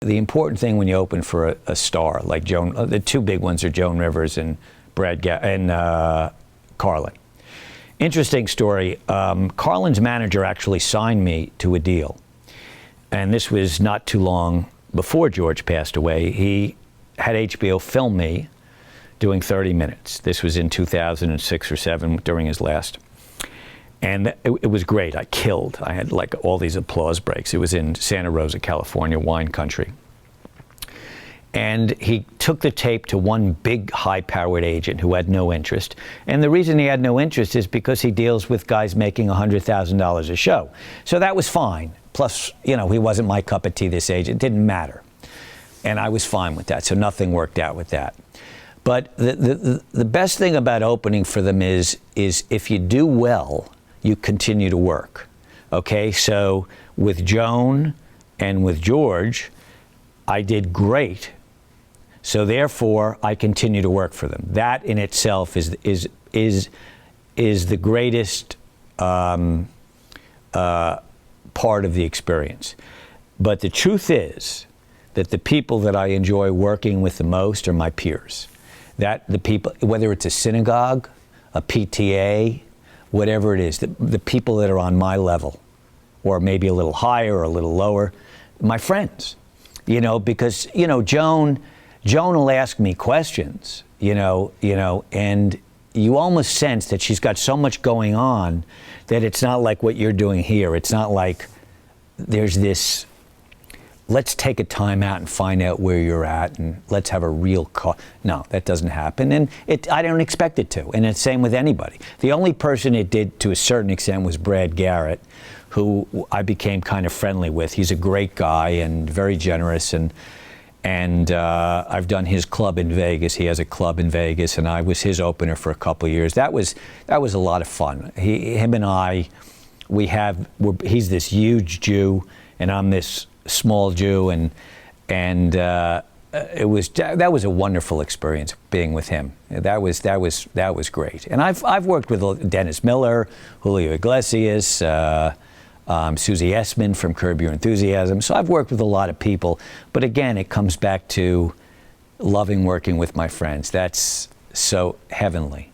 The important thing when you open for a star like Joan, the two big ones are Joan Rivers and Carlin. Interesting story. Carlin's manager actually signed me to a deal, and this was not too long before George passed away. He had HBO film me doing 30 minutes. This was in 2006 or 7 during his last. And it was great. I killed. I had like all these applause breaks. It was in Santa Rosa, California, wine country. And he took the tape to one big high-powered agent who had no interest. And the reason he had no interest is because he deals with guys making $100,000 a show. So that was fine. Plus, you know, he wasn't my cup of tea, this agent. It didn't matter. And I was fine with that. So nothing worked out with that. But the best thing about opening for them is if you do well, you continue to work. Okay, so with Joan and with George, I did great. So therefore, I continue to work for them. That in itself is the greatest part of the experience. But the truth is that the people that I enjoy working with the most are my peers. That the people, whether it's a synagogue, a PTA, whatever it is, the people that are on my level, or maybe a little higher or a little lower, my friends, you know, because, you know, Joan will ask me questions, you know, and you almost sense that she's got so much going on that it's not like what you're doing here. It's not like there's this, let's take a time out and find out where you're at and let's have a real call. No, that doesn't happen. And I don't expect it to. And it's the same with anybody. The only person it did to a certain extent was Brad Garrett, who I became kind of friendly with. He's a great guy and very generous. And I've done his club in Vegas. He has a club in Vegas, and I was his opener for a couple of years. That was a lot of fun. Him and I, he's this huge Jew, and I'm this small Jew, and that was a wonderful experience being with him. That was great. And I've worked with Dennis Miller, Julio Iglesias, Susie Essman from Curb Your Enthusiasm. So I've worked with a lot of people, but again, it comes back to loving working with my friends. That's so heavenly.